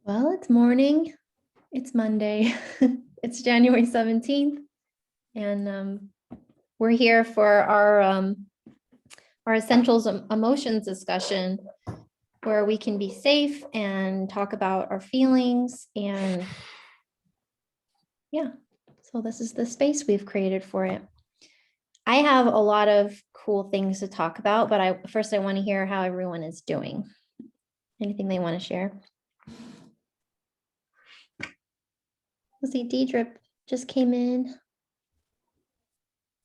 Well, it's morning. It's Monday. It's January 17th. And we're here for our essentials emotions discussion where we can be safe and talk about our feelings. And yeah, so this is the space we've created for it. I have a lot of cool things to talk about, but I want to hear how everyone is doing. Anything they want to share? Let's see, Deidre just came in.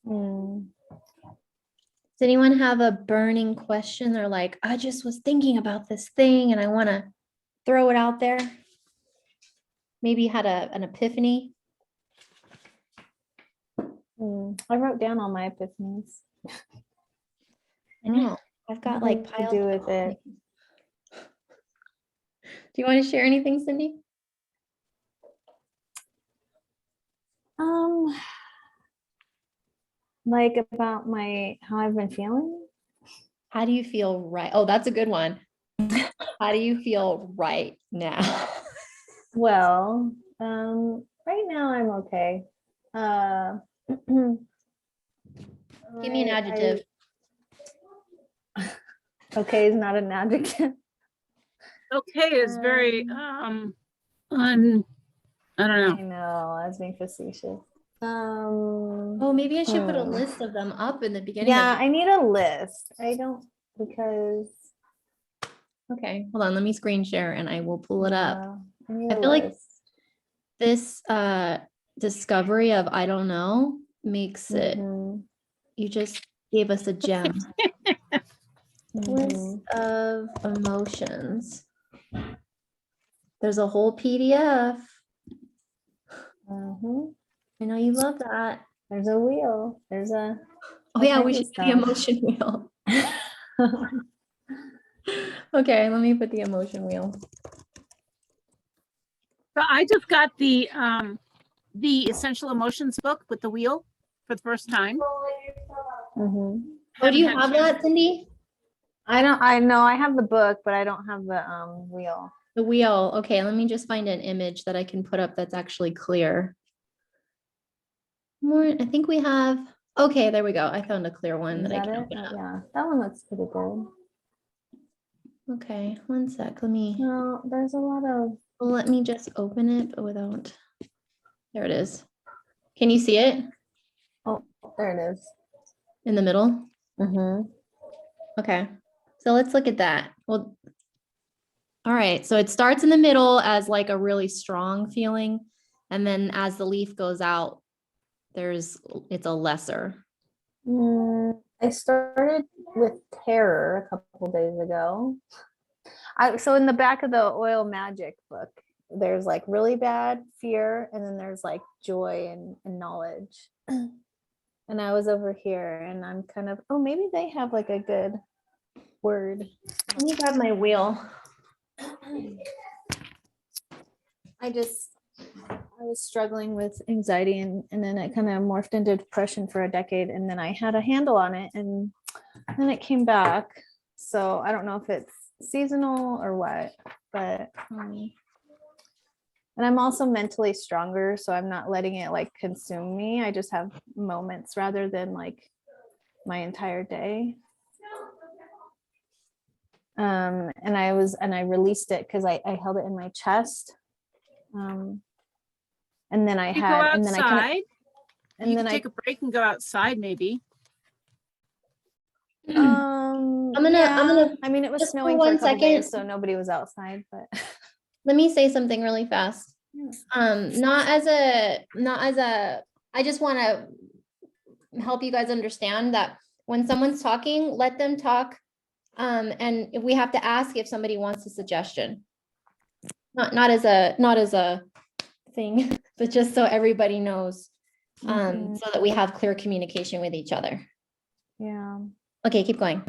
Does anyone have a burning question? They're like, I just was thinking about this thing and I want to throw it out there. Maybe you had an epiphany. I wrote down all my epiphanies. I know. I've got like to do with it. Do you want to share anything, Cindy? Like about how I've been feeling. How do you feel right? Oh, that's a good one. How do you feel right now? Well, right now I'm okay. Give me an adjective. Okay is not an adjective. Okay is very I don't know. I know, I was being facetious. Oh, maybe I should put a list of them up in the beginning. Yeah, I need a list. I don't because. Okay, hold on. Let me screen share and I will pull it up. I feel like this discovery of I don't know makes it. You just gave us a gem. List of emotions. There's a whole PDF. I know you love that. There's a wheel. There's a. Oh yeah, we should do the emotion wheel. Okay, let me put the emotion wheel. So I just got the Essential Emotions book with the wheel for the first time. Oh, do you have that, Cindy? I know I have the book, but I don't have the wheel. The wheel. Okay, let me just find an image that I can put up that's actually clear. More, I think we have. Okay, there we go. I found a clear one that I can open up. Yeah, that one looks pretty good. Okay, one sec. Let me. No, there's a lot of. Well, let me just open it, but without. There it is. Can you see it? Oh, there it is. In the middle? Okay, so let's look at that. Well, all right. So it starts in the middle as like a really strong feeling. And then as the leaf goes out, it's a lesser. I started with terror a couple days ago. So in the back of the Oil Magic book, there's like really bad fear, and then there's like joy and knowledge. And I was over here and I'm kind of, maybe they have like a good word. Let me grab my wheel. I was struggling with anxiety and then it kind of morphed into depression for a decade, and then I had a handle on it and then it came back. So I don't know if it's seasonal or what, but and I'm also mentally stronger, so I'm not letting it like consume me. I just have moments rather than like my entire day. And I released it because I held it in my chest. And then I You had, go outside, and then I kind of, and then take a break and go outside maybe. I'm gonna. I mean, it was just snowing for for a 1 couple second. days, so nobody was outside. But Let me say something really fast. Not as a. I just want to help you guys understand that when someone's talking, let them talk. And if we have to ask if somebody wants a suggestion, not as a thing, but just so everybody knows, so that we have clear communication with each other. Yeah. Okay, keep going.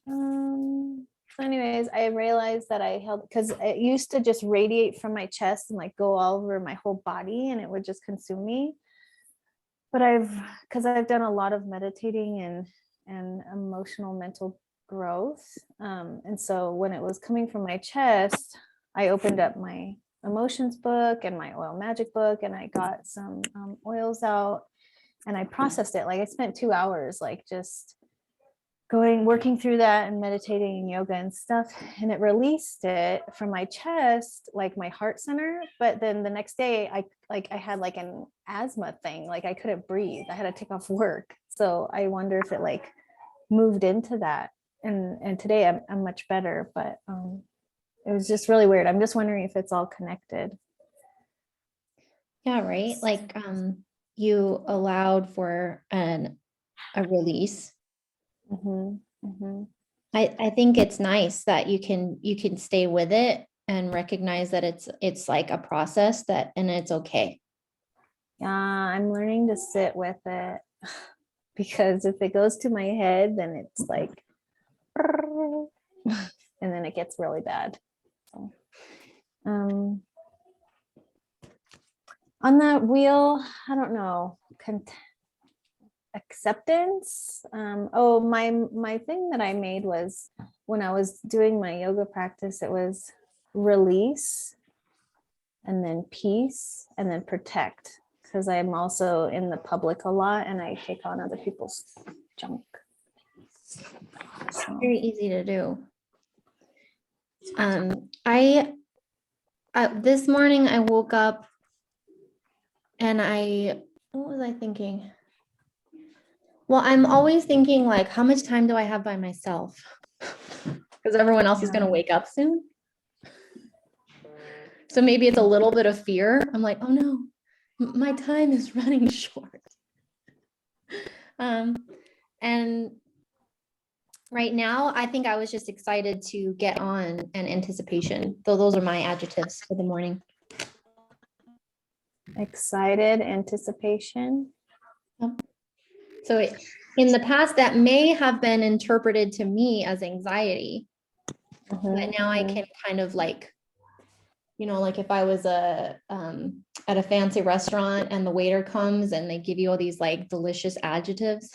So anyways, I realized that I held, because it used to just radiate from my chest and like go all over my whole body and it would just consume me. But because I've done a lot of meditating and emotional mental growth. And so when it was coming from my chest, I opened up my emotions book and my oil magic book, and I got some oils out, and I processed it. Like I spent 2 hours, like just working through that and meditating and yoga and stuff, and it released it from my chest, like my heart center. But then the next day I had like an asthma thing, like I couldn't breathe, I had to take off work. So I wonder if it like moved into that, and today I'm much better. But it was just really weird. I'm just wondering if it's all connected. Yeah, right. Like you allowed for a release. I think it's nice that you can stay with it and recognize that it's like a process that, and it's okay. Yeah, I'm learning to sit with it, because if it goes to my head, then it's like, and then it gets really bad. So, on that wheel, I don't know, acceptance. Oh, my thing that I made was, when I was doing my yoga practice, it was release, and then peace, and then protect, because I'm also in the public a lot and I take on other people's junk. So, Very easy to do. This morning I woke up and what was I thinking? Well, I'm always thinking like, how much time do I have by myself? Because everyone else is going to wake up soon. So maybe it's a little bit of fear. I'm like, oh no, my time is running short. And right now, I think I was just excited to get on, and anticipation. So those are my adjectives for the morning. excited, anticipation. So in the past, that may have been interpreted to me as anxiety, but now I can kind of like, like if I was at a fancy restaurant and the waiter comes and they give you all these like delicious adjectives,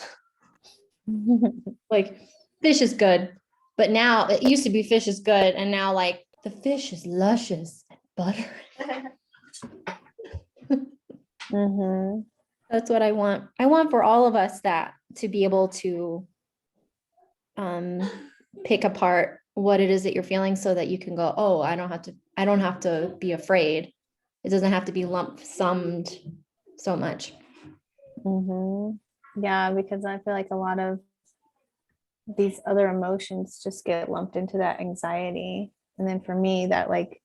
like fish is good, but now it used to be fish is good, and now like the fish is luscious and butter. That's what I want. I want for all of us that to be able to pick apart what it is that you're feeling, so that you can go, oh, I don't have to be afraid. It doesn't have to be lump summed so much. Yeah, because I feel like a lot of these other emotions just get lumped into that anxiety. And then for me, that like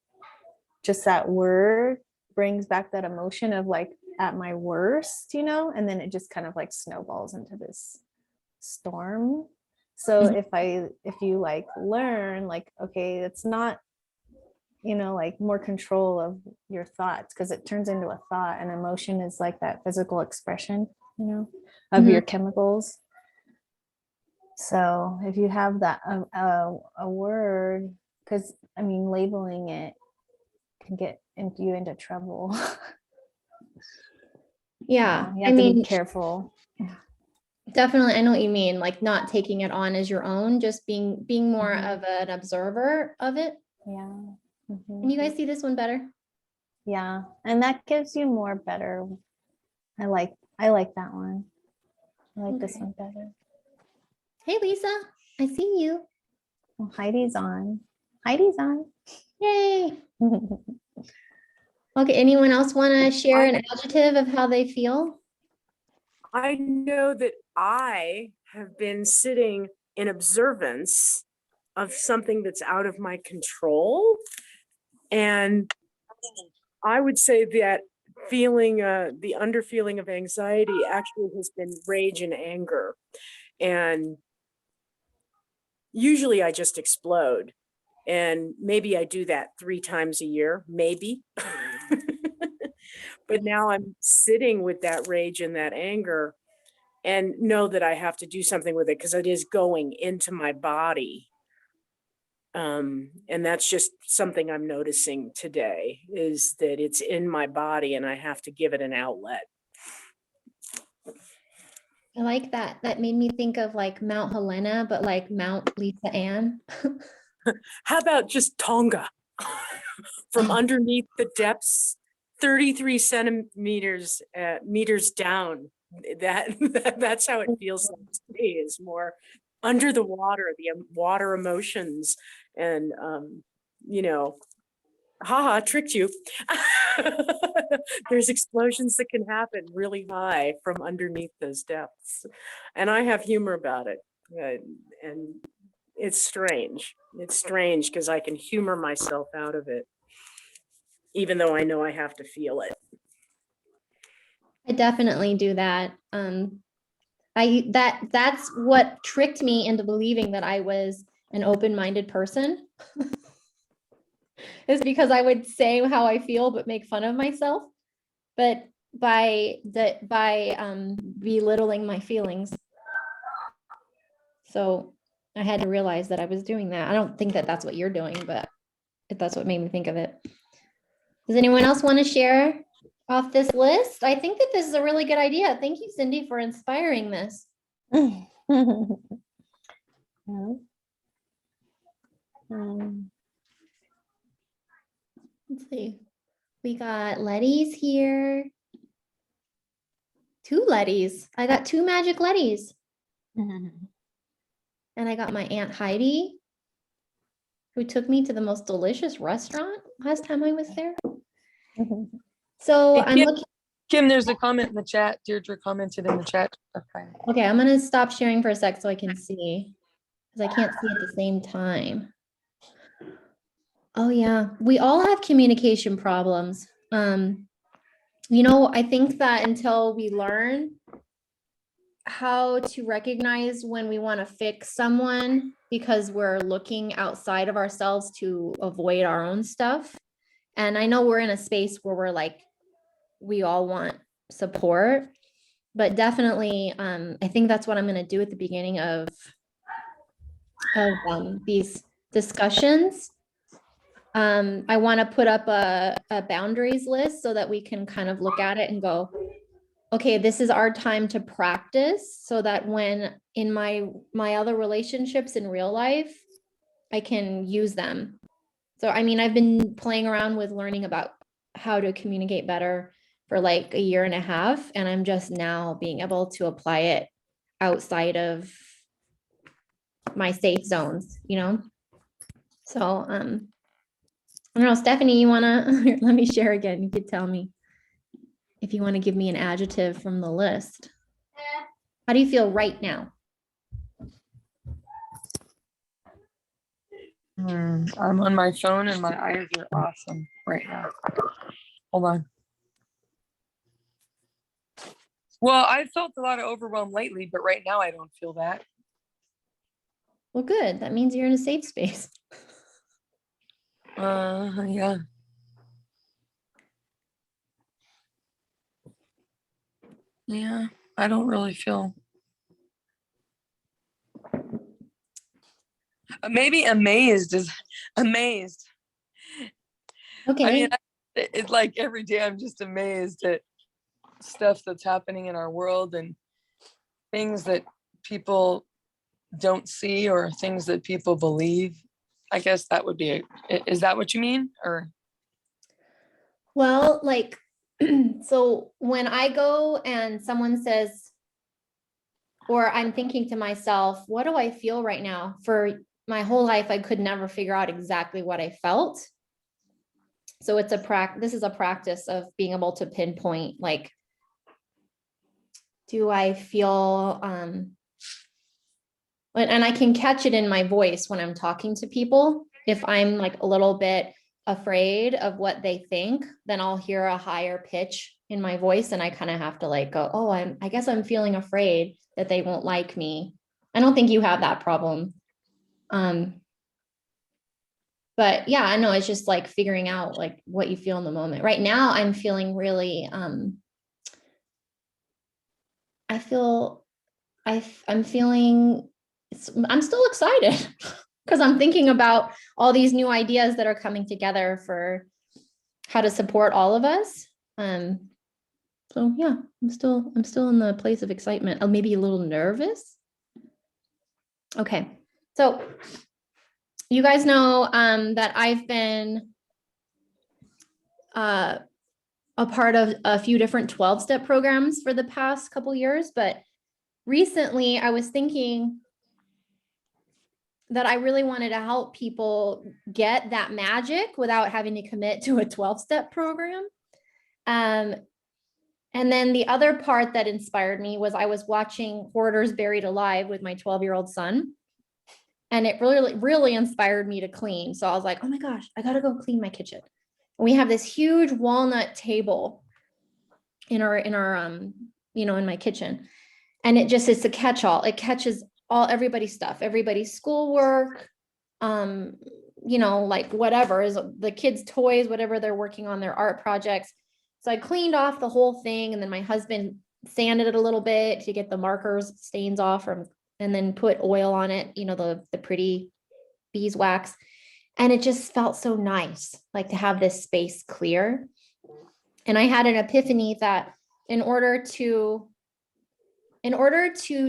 just that word brings back that emotion of like at my worst, and then it just kind of like snowballs into this storm. So if you like learn like, okay, it's not, like more control of your thoughts, because it turns into a thought, and emotion is like that physical expression, of your chemicals. So if you have that a word, because I mean, labeling it can get you into trouble. Yeah, You have to be careful. definitely. I know what you mean, like not taking it on as your own, just being more of an observer of it. Yeah. Can you guys see this one better? Yeah, and that gives you more better. I like that one. I like this one better. Hey, Lisa, I see you. Well, Heidi's on. Yay. Okay, anyone else want to share an adjective of how they feel? I know that I have been sitting in observance of something that's out of my control. And I would say that feeling, the underfeeling of anxiety actually has been rage and anger. And usually I just explode. And maybe I do that 3 times a year, maybe. But now I'm sitting with that rage and that anger, and know that I have to do something with it, because it is going into my body. And that's just something I'm noticing today, is that it's in my body and I have to give it an outlet. I like that. That made me think of like Mount Helena, but like Mount Lisa Ann. How about just Tonga? from underneath the depths, 33 centimeters meters down. That's how it feels like today, is more under the water, the water emotions, and you know, haha, tricked you. There's explosions that can happen really high from underneath those depths, and I have humor about it, and it's strange. It's strange because I can humor myself out of it, even though I know I have to feel it. I definitely do that. That's what tricked me into believing that I was an open-minded person. Is because I would say how I feel but make fun of myself. But by belittling my feelings. So I had to realize that I was doing that. I don't think that that's what you're doing, but that's what made me think of it. Does anyone else want to share off this list? I think that this is a really good idea. Thank you, Cindy, for inspiring this. Let's see. We got Letty's here. 2 Lettys. I got 2 magic Lettys. And I got my Aunt Heidi, who took me to the most delicious restaurant last time I was there. So Hey, I'm looking. Kim, there's a comment in the chat. Deirdre commented in the chat. Okay, I'm gonna stop sharing for a sec so I can see, because I can't see at the same time. Oh yeah, we all have communication problems. I think that until we learn how to recognize when we want to fix someone because we're looking outside of ourselves to avoid our own stuff. And I know we're in a space where we're like, we all want support, but definitely, I think that's what I'm going to do at the beginning of these discussions. I want to put up a boundaries list so that we can kind of look at it and go, okay, this is our time to practice, so that when in my other relationships in real life, I can use them. So, I mean, I've been playing around with learning about how to communicate better for like 1.5 years, and I'm just now being able to apply it outside of my safe zones, So, I don't know, Stephanie, you wanna, let me share again. You could tell me if you want to give me an adjective from the list. How do you feel right now? I'm on my phone and my eyes are awesome right now. Hold on. Well, I've felt a lot of overwhelm lately, but right now I don't feel that. Well, good. That means you're in a safe space. Yeah. Yeah, I don't really feel. Maybe amazed is amazed. Okay. I mean, it's like every day I'm just amazed at stuff that's happening in our world and things that people don't see or things that people believe. I guess that would be is that what you mean? Or Well, like, so when I go and someone says, or I'm thinking to myself, what do I feel right now? For my whole life, I could never figure out exactly what I felt. So it's this is a practice of being able to pinpoint, like, do I feel, and I can catch it in my voice when I'm talking to people. If I'm like a little bit afraid of what they think, then I'll hear a higher pitch in my voice, and I kind of have to like go, oh, I guess I'm feeling afraid that they won't like me. I don't think you have that problem. But yeah, I know it's just like figuring out like what you feel in the moment. Right now, I'm feeling really, I'm feeling, I'm still excited because I'm thinking about all these new ideas that are coming together for how to support all of us. So yeah, I'm still in the place of excitement. Oh, maybe a little nervous. Okay, so you guys know that I've been a part of a few different 12-step programs for the past couple years, but recently I was thinking that I really wanted to help people get that magic without having to commit to a 12-step program. And then the other part that inspired me was I was watching Hoarders Buried Alive with my 12-year-old son. And it really, really inspired me to clean. So I was like, oh my gosh, I gotta go clean my kitchen. And we have this huge walnut table in our in my kitchen. And it's a catch-all. It catches everybody's stuff, everybody's schoolwork, like whatever is the kids' toys, whatever they're working on, their art projects. So I cleaned off the whole thing, and then my husband sanded it a little bit to get the markers stains off and then put oil on it, the pretty beeswax. And it just felt so nice, like to have this space clear. And I had an epiphany that in order to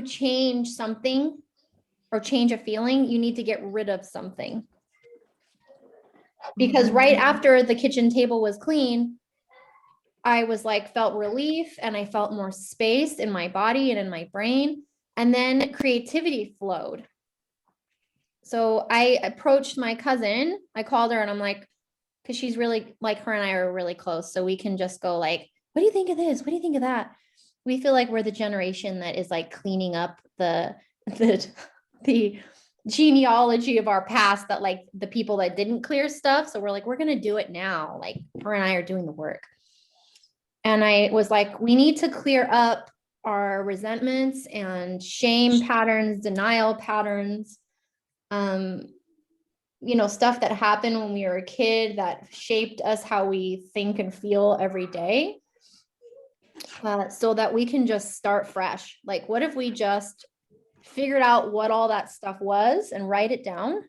change something or change a feeling, you need to get rid of something. Because right after the kitchen table was clean, I was felt relief, and I felt more space in my body and in my brain. And then creativity flowed. So I approached my cousin. I called her and I'm like, because she's really her and I are really close. So we can just go what do you think of this? What do you think of that? We feel like we're the generation that is cleaning up the genealogy of our past, that the people that didn't clear stuff. So we're we're going to do it now. Her and I are doing the work. And I was we need to clear up our resentments and shame patterns, denial patterns, stuff that happened when we were a kid that shaped us how we think and feel every day, so that we can just start fresh. What if we just figured out what all that stuff was and write it down?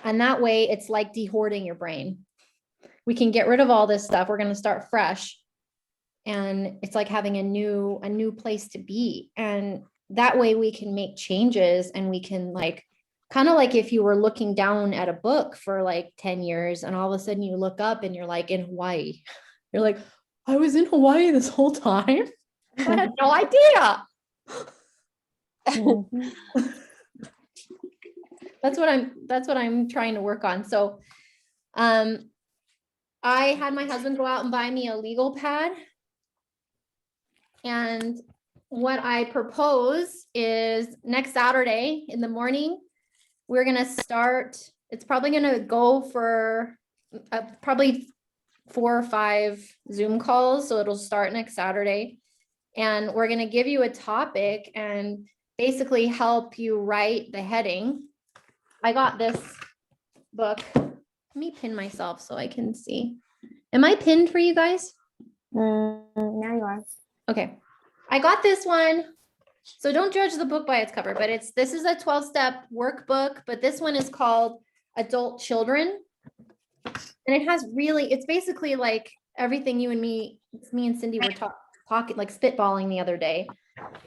And that way it's like dehoarding your brain. We can get rid of all this stuff. We're going to start fresh. And it's like having a new place to be. And that way we can make changes, and we can kind of if you were looking down at a book for 10 years and all of a sudden you look up and you're in Hawaii. You're I was in Hawaii this whole time. I had no idea. That's what I'm trying to work on. So I had my husband go out and buy me a legal pad. And what I propose is next Saturday in the morning, we're going to start. It's probably going to go for probably 4 or 5 Zoom calls. So it'll start next Saturday. And we're going to give you a topic and basically help you write the heading. I got this book. Let me pin myself so I can see. Am I pinned for you guys? Now you are. Okay. I got this one. So don't judge the book by its cover, but this is a 12-step workbook, but this one is called Adult Children. And it has it's basically everything me and Cindy were talking, spitballing the other day.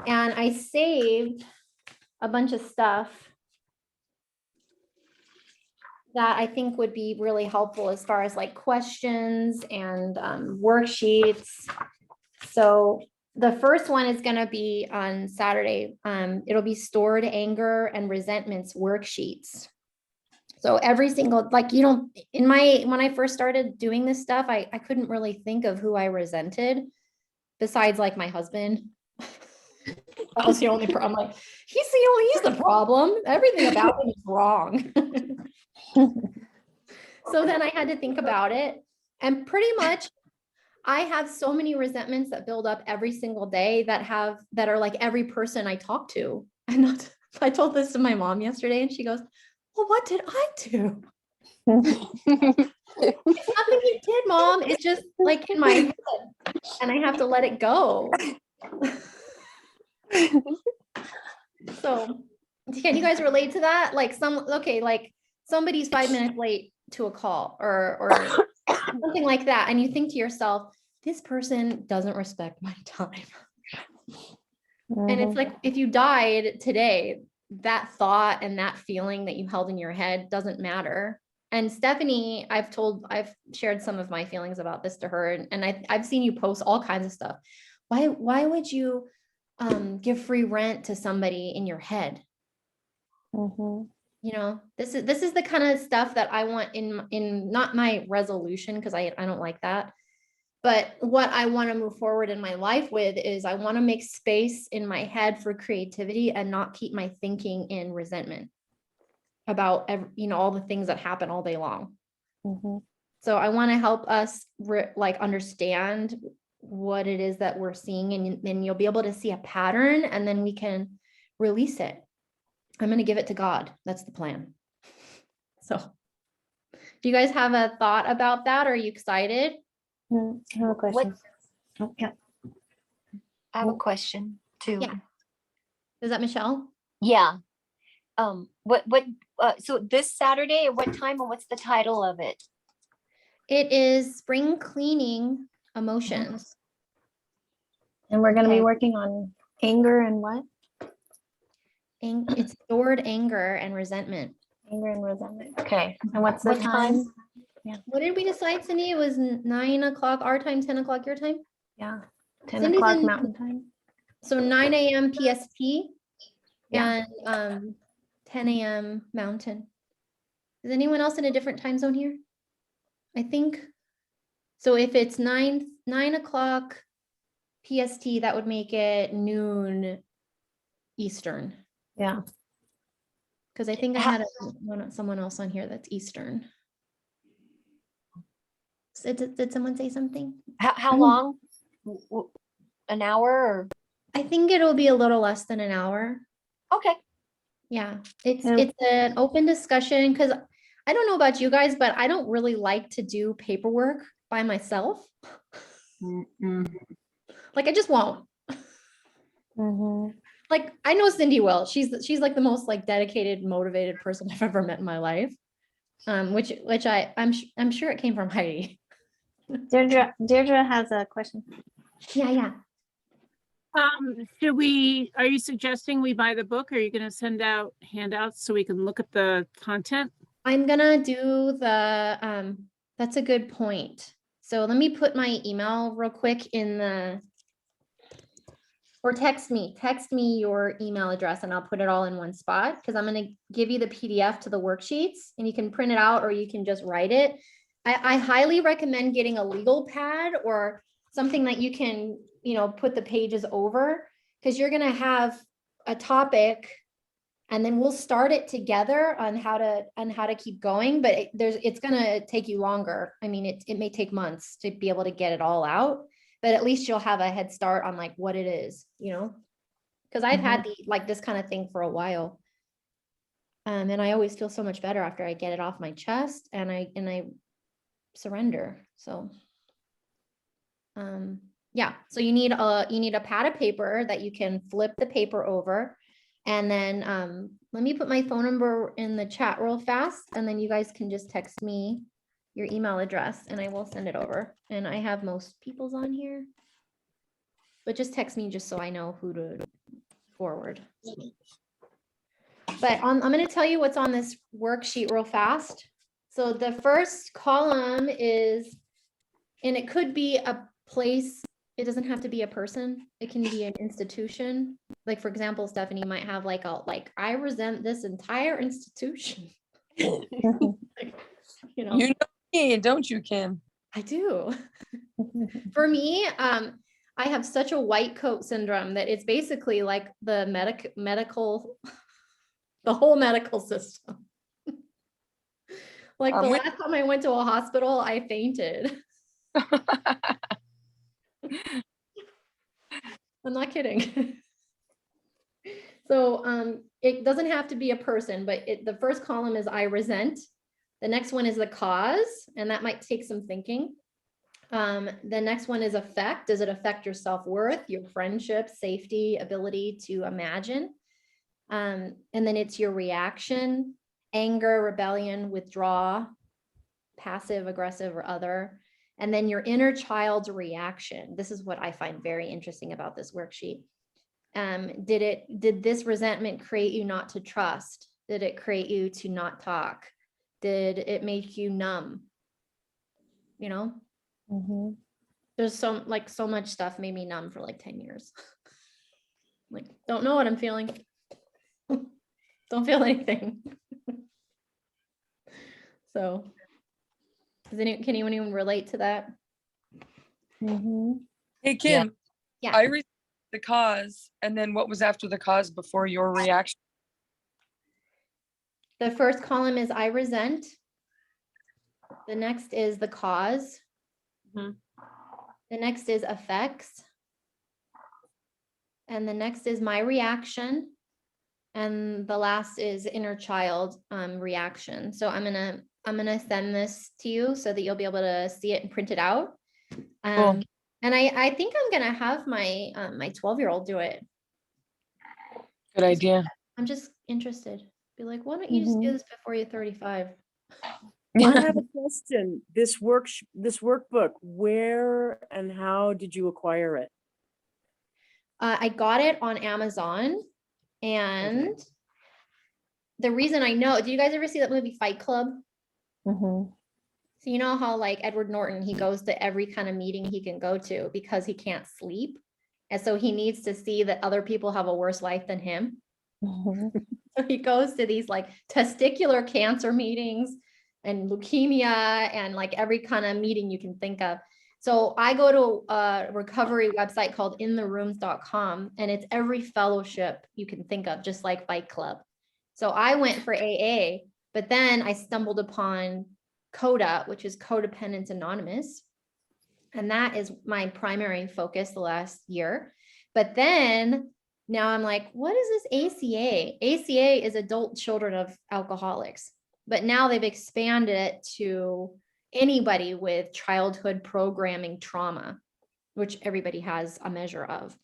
And I saved a bunch of stuff that I think would be really helpful as far as questions and worksheets. So the first one is going to be on Saturday. It'll be stored anger and resentments worksheets. So every single, when I first started doing this stuff, I couldn't really think of who I resented besides my husband. That was the only problem. I'm he's the problem. Everything about him is wrong. So then I had to think about it, and pretty much I have so many resentments that build up every single day that are every person I talk to. And I told this to my mom yesterday, and she goes, well, what did I do? It's nothing you did, Mom. It's just in my head, and I have to let it go. So can you guys relate to that? Somebody's 5 minutes late to a call or something like that. And you think to yourself, this person doesn't respect my time. And it's if you died today, that thought and that feeling that you held in your head doesn't matter. And Stephanie, I've shared some of my feelings about this to her, and I've seen you post all kinds of stuff. Why would you give free rent to somebody in your head? Mhm. You know, this is the kind of stuff that I want in not my resolution, because I don't like that. But what I want to move forward in my life with is I want to make space in my head for creativity and not keep my thinking in resentment about all the things that happen all day long. Mhm. So I want to help us like understand what it is that we're seeing, and then you'll be able to see a pattern, and then we can release it. I'm going to give it to God. That's the plan. So do you guys have a thought about that? Are you excited? I have a question. Oh, yeah. I have a question too. Yeah. Is that Michelle? Yeah. So this Saturday, at what time, and what's the title of it? It is spring cleaning emotions. And we're going to Okay. be working on anger and what? It's stored anger and resentment. Anger and resentment. Okay. And what's the What time? What did we decide, Cindy? It was 9 o'clock our time, 10 o'clock your time. Yeah. 10 Cindy's o'clock in- Mountain Time. So 9 a.m. PST Yeah. and 10 a.m. Mountain. Is anyone else in a different time zone here? I think. So if it's 9 o'clock PST, that would make it noon Eastern. Yeah. Because I think I had someone else on here that's Eastern. Did someone say something? How long? An hour or? I think it'll be a little less than an hour. Okay. Yeah, it's Yeah. an open discussion, because I don't know about you guys, but I don't really like to do paperwork by myself. Like I just won't. Mhm. Like I know Cindy will. She's like the most like dedicated, motivated person I've ever met in my life. Which I'm sure it came from Heidi. Deirdre has a question. Yeah. Are you suggesting we buy the book, or are you going to send out handouts so we can look at the content? I'm gonna do the that's a good point. So let me put my email real quick in the, or text me your email address and I'll put it all in one spot, because I'm going to give you the PDF to the worksheets and you can print it out or you can just write it. I highly recommend getting a legal pad or something that you can, put the pages over, because you're going to have a topic and then we'll start it together on how to keep going, but it's going to take you longer. I mean, it may take months to be able to get it all out, but at least you'll have a head start on like what it is, because I've had this kind of thing for a while. And I always feel so much better after I get it off my chest and I surrender. So, yeah, so you need a pad of paper that you can flip the paper over. And then let me put my phone number in the chat real fast, and then you guys can just text me your email address and I will send it over. And I have most people's on here, but just text me just so I know who to forward. But I'm going to tell you what's on this worksheet real fast. So the first column is, and it could be a place. It doesn't have to be a person. It can be an institution. Like, for example, Stephanie might have I resent this entire institution. You know me, don't you, Kim? I do. For me, I have such a white coat syndrome that it's basically like the medical, the whole medical system. Like the last time I went to a hospital, I fainted. I'm not kidding. So it doesn't have to be a person, but the first column is I resent. The next one is the cause, and that might take some thinking. The next one is affect. Does it affect your self-worth, your friendship, safety, ability to imagine? And then it's your reaction, anger, rebellion, withdraw, passive, aggressive, or other. And then your inner child's reaction. This is what I find very interesting about this worksheet. Did this resentment create you not to trust? Did it create you to not talk? Did it make you numb? You know, Mhm. there's so much stuff made me numb for like 10 years. Like, don't know what I'm feeling. Don't feel anything. So, can anyone even relate to that? Mhm. Hey, Kim, Yeah. I read the cause, and then what was after the cause before your reaction? The first column is I resent. The next is the cause. Mhm. The next is effects. And the next is my reaction. And the last is inner child reaction. So I'm gonna send this to you so that you'll be able to see it and print it out. Cool. And I think I'm gonna have my my 12-year-old do it. Good idea. I'm just interested. Be like, why don't you just do Mhm. this before you're 35? I have a question. This workbook, where and how did you acquire it? I got it on Amazon, and the reason I know, do you guys ever see that movie Fight Club? Mhm. So you know how like Edward Norton, he goes to every kind of meeting he can go to because he can't sleep. And so he needs to see that other people have a worse life than him. Mhm. So he goes to these like testicular cancer meetings and leukemia and like every kind of meeting you can think of. So I go to a recovery website called intherooms.com, and it's every fellowship you can think of, just like Fight Club. So I went for AA, but then I stumbled upon CODA, which is Codependence Anonymous. And that is my primary focus the last year. But then now I'm like, what is this ACA? ACA is adult children of alcoholics, but now they've expanded it to anybody with childhood programming trauma, which everybody has a measure of.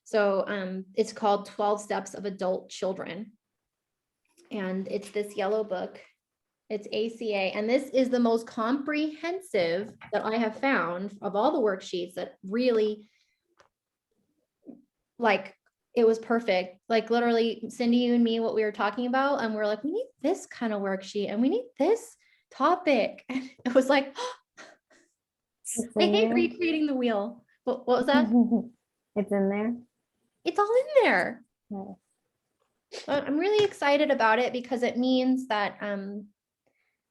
So it's called 12 Steps of Adult Children. And it's this yellow book. It's ACA. And this is the most comprehensive that I have found of all the worksheets that really, like, it was perfect. Like literally Cindy, you and me, what we were talking about, and we're like, we need this kind of worksheet and we need this topic. And it was like, It's I in hate there. recreating the wheel. What was that? It's in there. It's all in there. Nice. So I'm really excited about it because it means that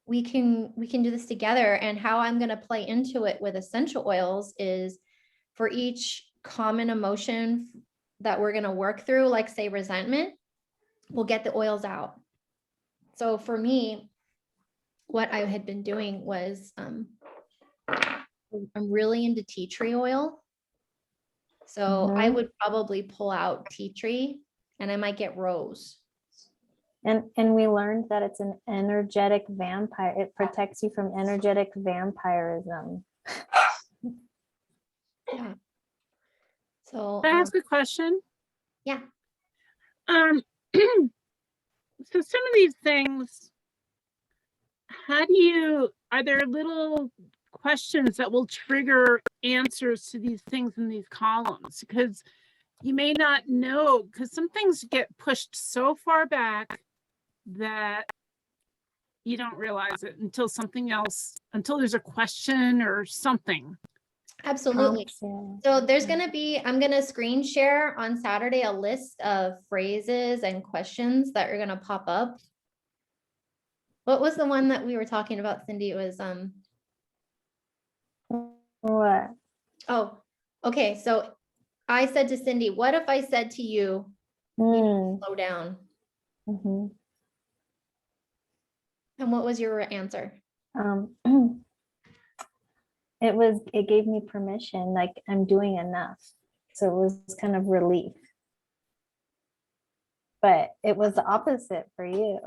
we can do this together. And how I'm going to play into it with essential oils is for each common emotion that we're going to work through, like say resentment, we'll get the oils out. So for me, what I had been doing was I'm really into tea tree oil. So I Mhm. would probably pull out tea tree, and I might get rose. And we learned that it's an energetic vampire. It protects you from energetic vampirism. Yeah. So Can I ask a question? yeah. So some of these things, are there little questions that will trigger answers to these things in these columns? Because you may not know, because some things get pushed so far back that you don't realize it until until there's a question or something. Absolutely. Prompts, yeah. So there's going to be, I'm going to screen share on Saturday a list of phrases and questions that are going to pop up. What was the one that we were talking about, Cindy? It was, What? oh, okay. So I said to Cindy, what if I said to you, you need to slow down? Mhm. And what was your answer? It gave me permission, like I'm doing enough. So it was kind of relief. But it was the opposite for you.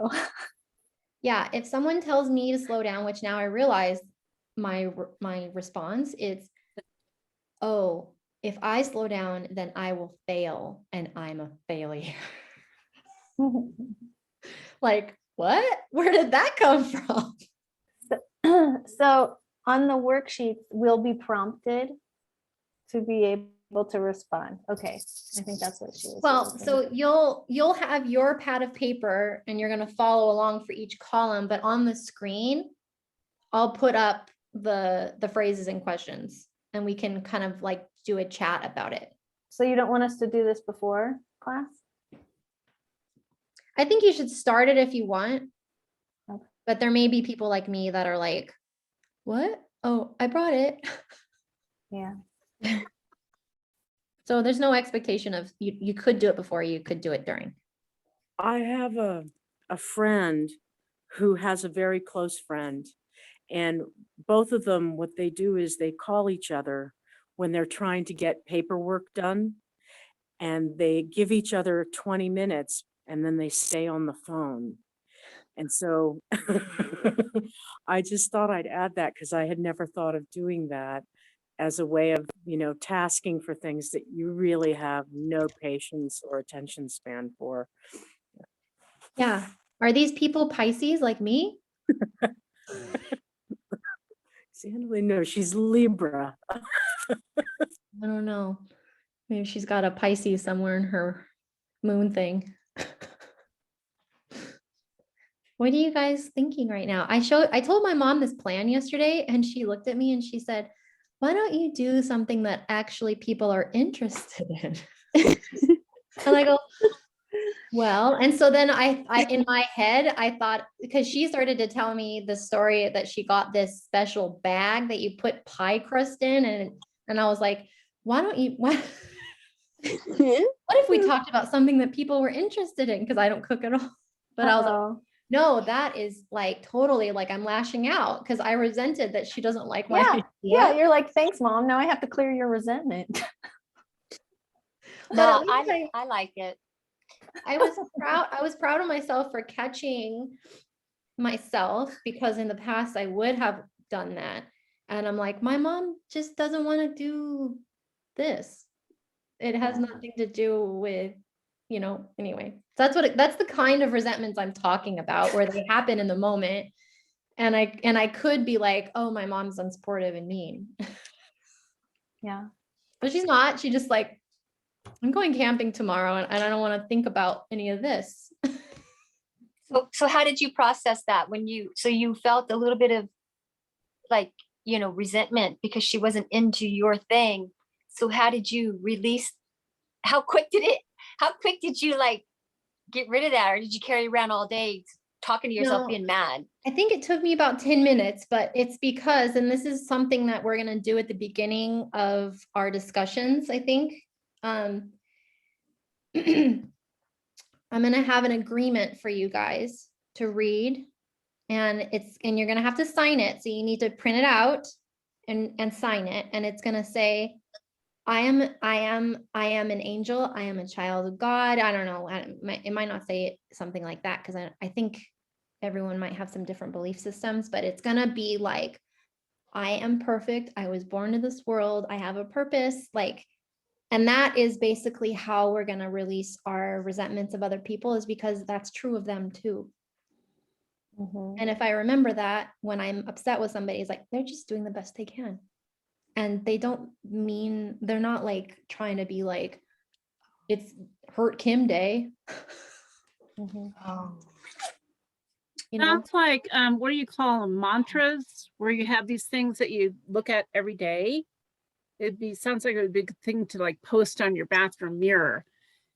Yeah, if someone tells me to slow down, which now I realize my response is, oh, if I slow down, then I will fail and I'm a failure. Like, what? Where did that come from? So on the worksheets, we'll be prompted to be able to respond. Okay, I think that's what she was. Well, saying. so you'll have your pad of paper and you're gonna follow along for each column, but on the screen, I'll put up the phrases and questions and we can kind of like do a chat about it. So you don't want us to do this before class? I think you should start it if you want. Okay. But there may be people like me that are like, what? Oh, I brought it. Yeah. So there's no expectation of you could do it before, you could do it during. I have a friend who has a very close friend, and both of them, what they do is they call each other when they're trying to get paperwork done, and they give each other 20 minutes and then they stay on the phone. And so I just thought I'd add that because I had never thought of doing that as a way of, tasking for things that you really have no patience or attention span for. Yeah. Are these people Pisces like me? Sandally, no, she's Libra. I don't know. Maybe she's got a Pisces somewhere in her moon thing. What are you guys thinking right now? I told my mom this plan yesterday and she looked at me and she said, why don't you do something that actually people are interested in? And I go, well, and so then I in my head, I thought, because she started to tell me the story that she got this special bag that you put pie crust in. And I was like, why don't you, what if we talked about something that people were interested in? Because I don't cook at all. But I was like, Uh-oh. no, that is like totally like I'm lashing out because I resented that she doesn't like my Yeah, idea. yeah, you're like, thanks, mom. Now I have to clear your resentment. But No, at least I like it. I was proud of myself for catching myself because in the past I would have done that. And I'm like, my mom just doesn't want to do this. It has Yeah. nothing to do with, anyway. So that's the kind of resentments I'm talking about where they happen in the moment. And I could be like, oh, my mom's unsupportive and mean. Yeah. But she's not. She just like, I'm going camping tomorrow and I don't want to think about any of this. So how did you process that when you felt a little bit of like, resentment because she wasn't into your thing. So how did you release, how quick did you like get rid of that? Or did you carry around all day talking to yourself No. being mad? I think it took me about 10 minutes, but it's because, and this is something that we're going to do at the beginning of our discussions, I think. I'm going to have an agreement for you guys to read and you're going to have to sign it. So you need to print it out and sign it. And it's going to say, I am an angel. I am a child of God. I don't know. It might not say something like that because I think everyone might have some different belief systems, but it's going to be like, I am perfect. I was born to this world. I have a purpose. And that is basically how we're going to release our resentments of other people, is because that's true of them too. Mhm. And if I remember that when I'm upset with somebody, it's like, they're just doing the best they can. And they're not like trying to be like, it's hurt Kim day. Mhm. Sounds like, what do you call them? Mantras, where you have these things that you look at every day. Sounds like a big thing to like post on your bathroom mirror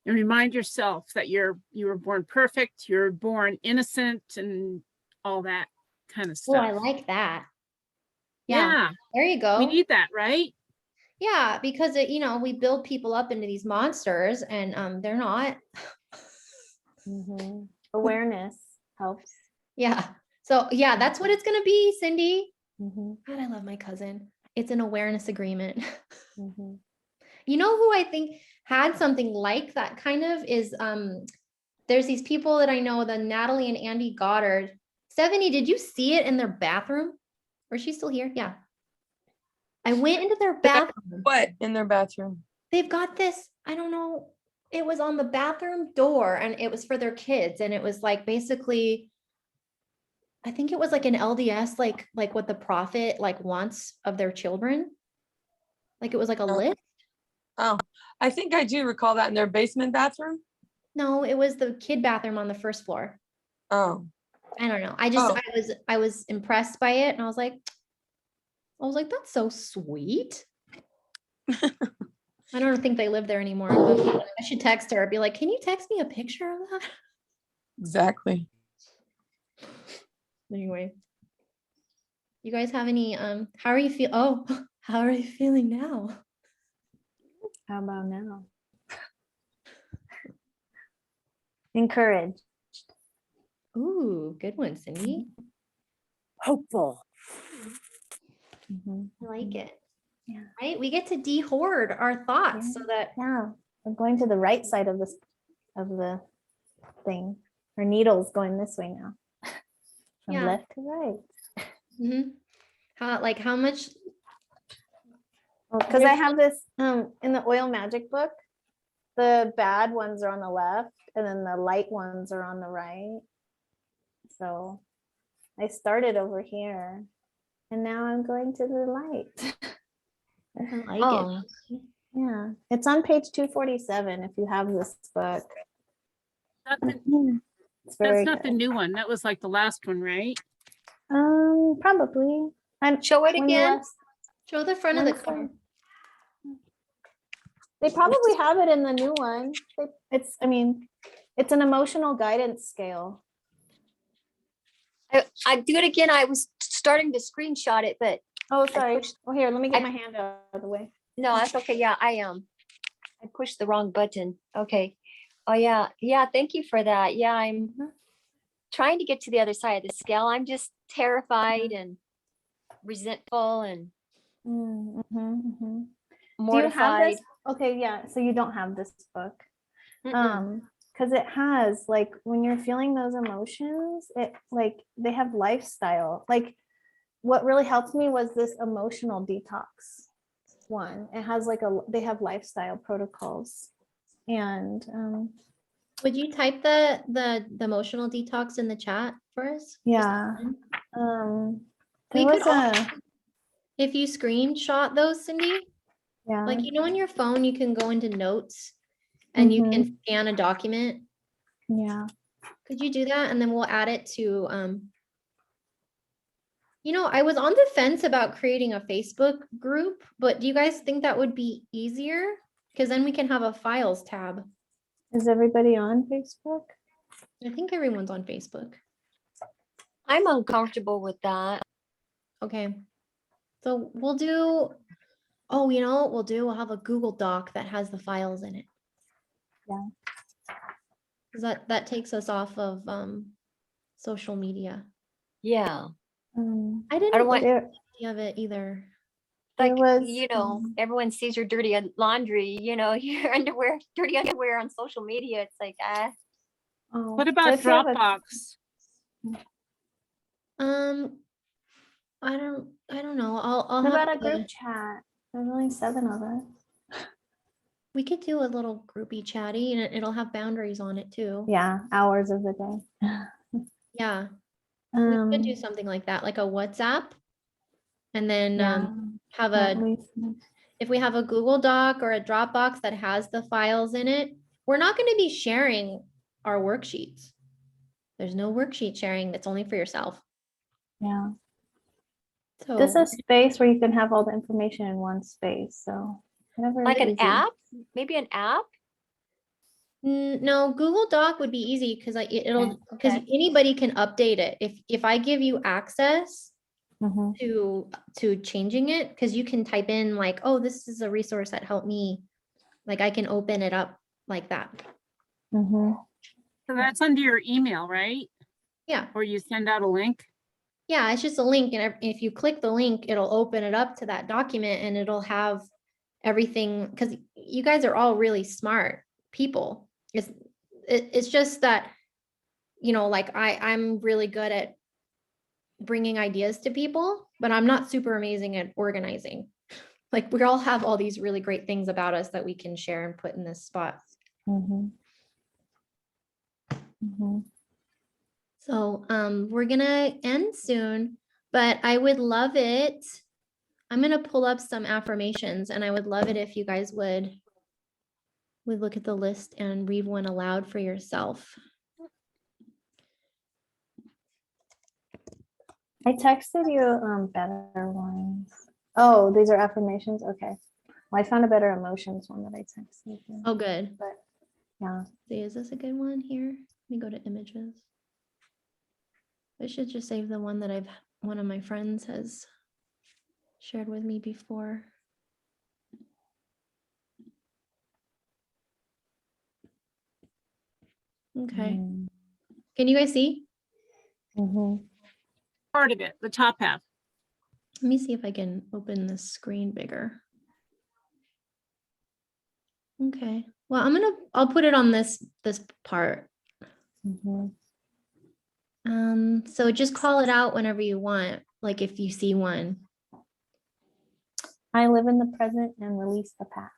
and remind yourself that you were born perfect, you're born innocent and all that kind of Oh, stuff. I like that. Yeah. There you go. We need that, right? Yeah, because we build people up into these monsters and they're not. Mhm. Awareness helps. Yeah. So yeah, that's what it's gonna be, Cindy. Mhm. God, I love my cousin. It's an awareness agreement. Mhm. You know who I think had something like that kind of is there's these people that I know, the Natalie and Andy Goddard. Stephanie, did you see it in their bathroom? Or is she still here? Yeah. I went into their bathroom. What in their bathroom? They've got this, I don't know, it was on the bathroom door and it was for their kids. And it was like basically, I think it was like an LDS, like what the prophet like wants of their children. Like it was like a list. Oh, I think I do recall that in their basement bathroom. No, it was the kid bathroom on the first floor. Oh, I don't know. Oh. I was impressed by it and I was like, that's so sweet. I don't think they live there anymore, but I should text her, be like, can you text me a picture of that? exactly. Anyway. You guys have any, how are you how are you feeling now? How about now? Encouraged. Ooh, good one, Cindy. Hopeful. Mhm. I like it. Yeah. Right? We get to de-hoard our thoughts so that Yeah, I'm going to the right side of the thing. Our needle's going this way now. From Yeah. left to right. Mhm. How much Because I have this in the oil magic book, the bad ones are on the left and then the light ones are on the right. So I started over here and now I'm going to the light. I like Oh, it. Yeah, it's on page 247 if you have this book. That's the- It's very That's not the good. new one. That was like the last one, right? Probably. And show it when the again. last- Show the front of the One cover. second. They probably have it in the new one. I mean, it's an emotional guidance scale. I do it again. I was starting to screenshot it, but Oh, sorry. pushed- Oh, here, let me get I- my hand out of the way. no, that's okay. Yeah, I pushed the wrong button. Okay. Oh yeah. Yeah, thank you for that. Yeah, I'm trying to get to the other side of the scale. I'm just terrified and resentful and Mm, mhm, mhm. Do you have mortified. this? Okay, yeah. So you don't have this book. Mm-mm. Because it has like when you're feeling those emotions, it like they have lifestyle. Like what really helped me was this emotional detox one. It has like they have lifestyle protocols. And Would you type the emotional detox in the chat for us? yeah. We There could was all, a if you screenshot those, Cindy, yeah. like, on your phone, you can go into notes and you can scan a document. Yeah. Could you do that? And then we'll add it to, I was on the fence about creating a Facebook group, but do you guys think that would be easier? Because then we can have a files tab. Is everybody on Facebook? I think everyone's on Facebook. I'm uncomfortable with that. Okay. So we'll do, oh, you know what we'll do? We'll have a Google Doc that has the files in it. Yeah. 'Cause that takes us off of social media. Yeah. I didn't don't want- like There, the idea of it either. there Like, was everyone sees your dirty laundry, your underwear, dirty underwear on social media. It's like, oh, What about if you have a- Dropbox? I don't know. I'll What have about a to, group chat? There's only 7 of us. we could do a little groupie chatty and it'll have boundaries on it too. Yeah, hours of the day. Yeah. We could do Um, something like that, like a WhatsApp. And then yeah, have at a, least. if we have a Google Doc or a Dropbox that has the files in it, we're not going to be sharing our worksheets. There's no worksheet sharing. That's only for yourself. Yeah. So Just a space where you can have all the information in one space. So whatever is like an easy. app, maybe an app. No, Google Doc would be easy because it'll because Okay. anybody can update it. If I give you access Mhm. to changing it, because you can type in like, oh, this is a resource that helped me. Like I can open it up like that. Mhm. So that's under your email, right? Yeah. Or you send out a link? Yeah, it's just a link, and if you click the link, it'll open it up to that document and it'll have everything, because you guys are all really smart people. It's just that, like I'm really good at bringing ideas to people, but I'm not super amazing at organizing. Like we all have all these really great things about us that we can share and put in this spot. Mhm. Mhm. So we're gonna end soon, but I would love it. I'm gonna pull up some affirmations and I would love it if you guys would we look at the list and read one aloud for yourself. I texted you better ones. Oh, these are affirmations. Okay. Well, I found a better emotions one that I texted you. Oh, good. But yeah. See, is this a good one here? Let me go to images. I should just save the one that one of my friends has shared with me before. Okay. Can you guys see? Mm-hmm. Part of it, the top half. Let me see if I can open this screen bigger. Okay. Well, I'll put it on this part. Mm-hmm. So just call it out whenever you want, like if you see one. I live in the present and release the past.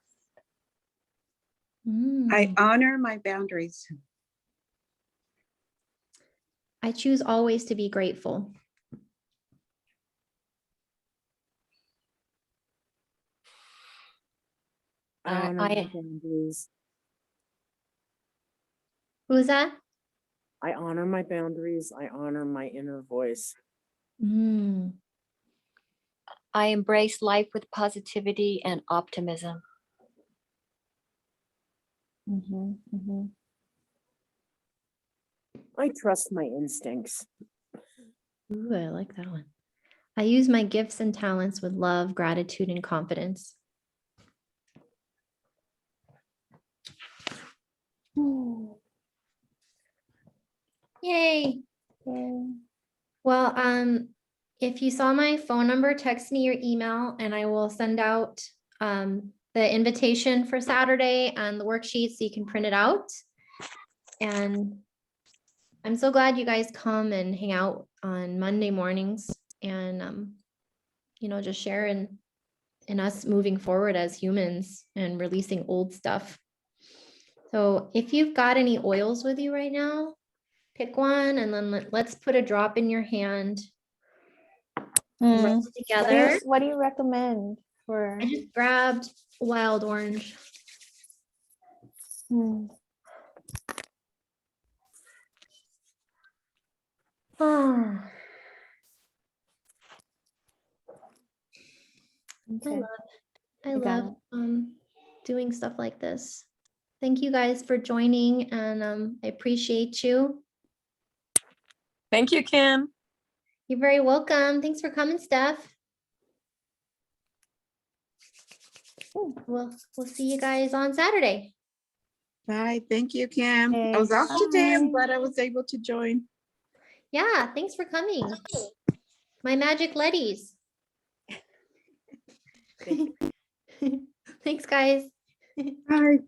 I honor my boundaries. I choose always to be grateful. I honor my I boundaries. Who was that? I honor my boundaries. I honor my inner voice. I embrace life with positivity and optimism. Mm-hmm. Mm-hmm. I trust my instincts. Ooh, I like that one. I use my gifts and talents with love, gratitude, and confidence. Yay. Well, if you saw my phone number, text me your email and I will send out the invitation for Saturday and the worksheet so you can print it out. And I'm so glad you guys come and hang out on Monday mornings and just share in us moving forward as humans and releasing old stuff. So if you've got any oils with you right now, pick one and then let's put a drop in your hand. Rub it together. What do you recommend for? I just grabbed wild orange. Oh. Okay. I got love doing stuff like this. Thank you guys for joining and I appreciate you. Thank you, Kim. You're very welcome. Thanks for coming, Steph. We'll see you guys on Saturday. Bye. Thank you, Kim. I Okay, was off today. I'm bye. glad I was able to join. Yeah, thanks for coming. My magic letties. Thanks, guys. Bye.